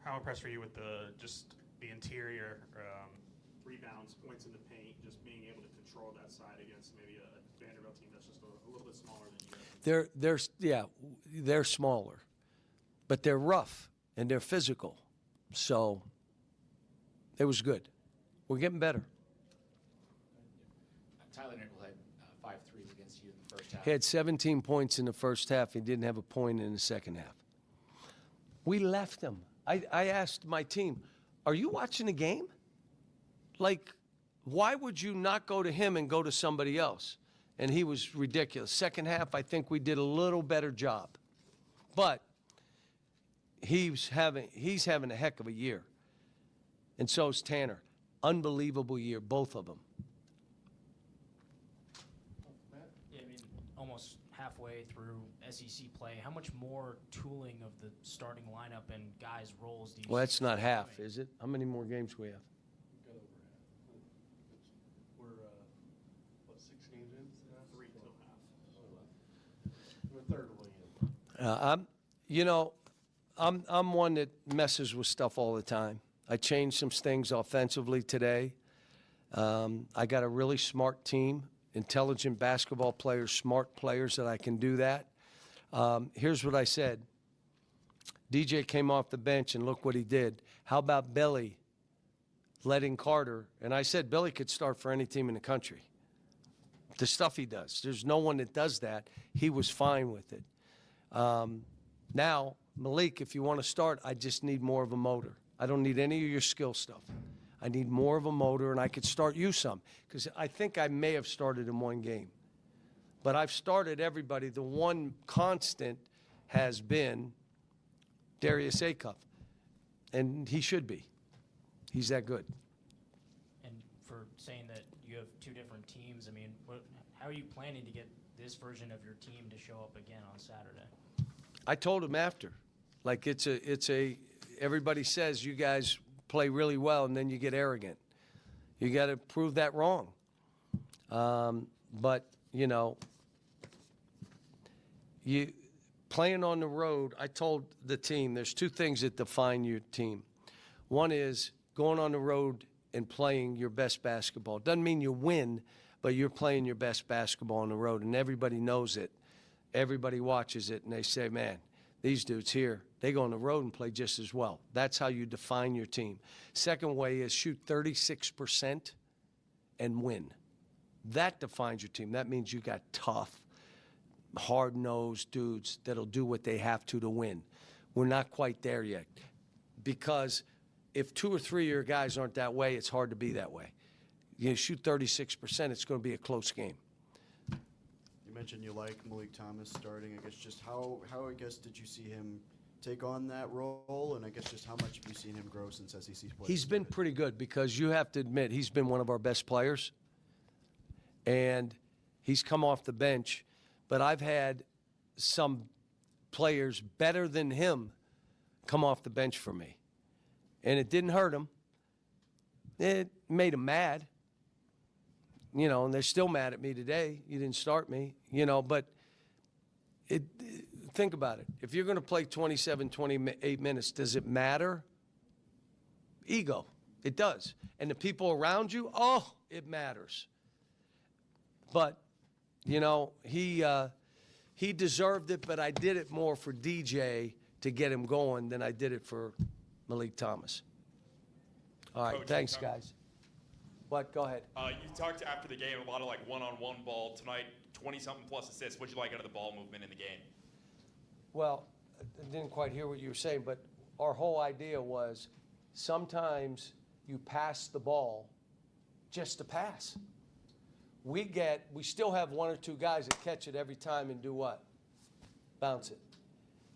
How impressed were you with just the interior rebounds, points in the paint, just being able to control that side against maybe a Vanderbilt team that's just a little bit smaller than you? They're smaller, but they're rough and they're physical. So it was good. We're getting better. Tyler Nickel had 5 threes against you in the first half. He had 17 points in the first half. He didn't have a point in the second half. We left him. I asked my team, are you watching the game? Like, why would you not go to him and go to somebody else? And he was ridiculous. Second half, I think we did a little better job. But he's having a heck of a year. And so is Tanner. Unbelievable year, both of them. Yeah, I mean, almost halfway through SEC play, how much more tooling of the starting lineup and guys' roles do you Well, see that's not half, is it? How many more games we have? We're, 6 games in? 3 till half. We're a third of the way in. I'm one that messes with stuff all the time. I changed some things offensively today. I got a really smart team, intelligent basketball players, smart players that I can do that. Here's what I said. DJ came off the bench, and look what he did. How about Billy letting Carter? And I said Billy could start for any team in the country. The stuff he does. There's no one that does that. He was fine with it. Now, Malik, if you want to start, I just need more of a motor. I don't need any of your skill stuff. I need more of a motor, and I could start you some. Because I think I may have started in one game. But I've started everybody. The one constant has been Darius Acuff. And he should be. He's that good. And for saying that you have 2 different teams, I mean, how are you planning to get this version of your team to show up again on Saturday? I told him after. Like, everybody says you guys play really well and then you get arrogant. You got to prove that wrong. But, you playing on the road, I told the team there's 2 things that define your team. One is going on the road and playing your best basketball. Doesn't mean you win, but you're playing your best basketball on the road, and everybody knows it. Everybody watches it, and they say, man, these dudes here, they go on the road and play just as well. That's how you define your team. Second way is shoot 36% and win. That defines your team. That means you got tough, hard-nosed dudes that'll do what they have to win. We're not quite there yet because if 2 or 3 of your guys aren't that way, it's hard to be that way. You shoot 36%, it's going to be a close game. You mentioned you like Malik Thomas starting. I guess just how did you see him take on that role, and I guess just how much have you seen him grow since SEC play? He's been pretty good because you have to admit he's been one of our best players, and he's come off the bench. But I've had some players better than him come off the bench for me, and it didn't hurt him. It made him mad. And they're still mad at me today. You didn't start me, but think about it. If you're going to play 27, 28 minutes, does it matter? Ego. It does. And the people around you, it matters. But, you know, he deserved it, but I did it more for DJ to get him going than I did it for Malik Thomas. All right, thanks, guys. What? Go ahead. You talked after the game a lot of like one-on-one ball tonight, 20-something plus assists. What'd you like out of the ball movement in the game? Well, I didn't quite hear what you were saying, but our whole idea was sometimes you pass the ball just to pass. We still have one or two guys that catch it every time and do what? Bounce it.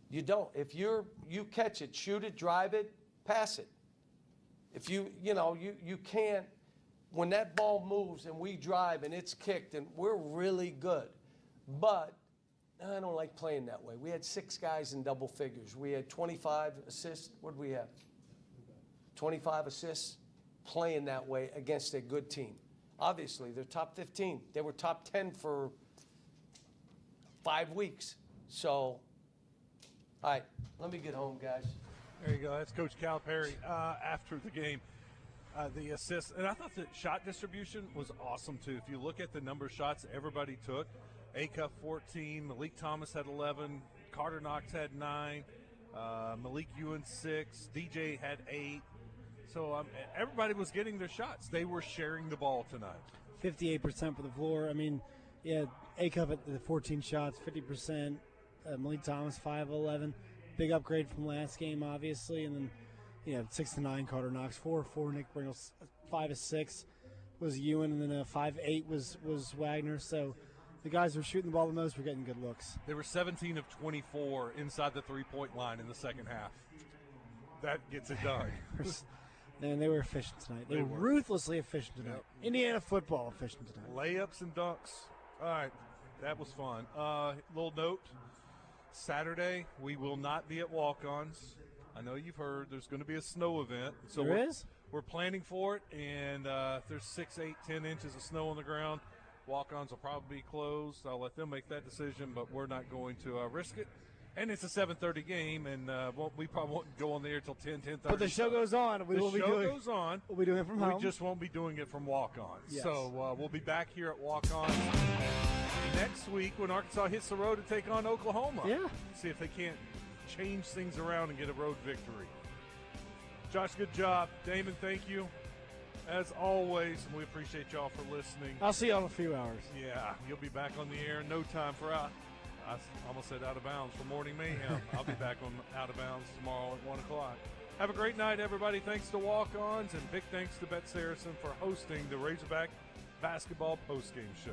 You don't. If you catch it, shoot it, drive it, pass it. If you can't, when that ball moves and we drive and it's kicked and we're really good, but I don't like playing that way. We had 6 guys in double figures. We had 25 assists. What did we have? 25 assists playing that way against a good team. Obviously, they're top 15. They were top 10 for 5 weeks. So, all right, let me get home, guys. There you go. That's Coach Calipari after the game. The assists, and I thought the shot distribution was awesome, too. If you look at the number of shots everybody took, Acuff 14, Malik Thomas had 11, Carter Knox had 9, Malik Ewan 6, DJ had 8. So everybody was getting their shots. They were sharing the ball tonight. 58% for the floor. I mean, yeah, Acuff at the 14 shots, 50%. Malik Thomas 5 of 11. Big upgrade from last game, obviously. And then, 6 to 9, Carter Knox 4 Nick Bringles 5 of 6 was Ewan, and then 5-8 was Wagner. So the guys who were shooting the ball the most were getting good looks. They were 17 of 24 inside the three-point line in the second half. That gets it done. And they were efficient tonight. They were ruthlessly efficient tonight. Yep. Indiana football efficient tonight. Layups and dunks. All right, that was fun. Little note, Saturday we will not be at Walk-Ons. I know you've heard there's going to be a snow event. So there is? We're planning for it, and if there's 6, 8, 10 inches of snow on the ground, Walk-Ons will probably be closed. I'll let them make that decision, but we're not going to risk it. And it's a 7:30 game, and we probably won't go on the air until 10:30. But the show goes on. The show goes on. We'll be doing it from home. We just won't be doing it from Walk-Ons. Yes. So we'll be back here at Walk-Ons next week when Arkansas hits the road to take on Oklahoma. Yeah. See if they can't change things around and get a road victory. Josh, good job. Damon, thank you. As always, we appreciate y'all for listening. I'll see y'all in a few hours. Yeah, you'll be back on the air in no time for I almost said Out of Bounds for Morning Mayhem. I'll be back on Out of Bounds tomorrow at 1 o'clock. Have a great night, everybody. Thanks to Walk-Ons, and big thanks to Bet Saracen for hosting the Razorback Basketball Postgame Show.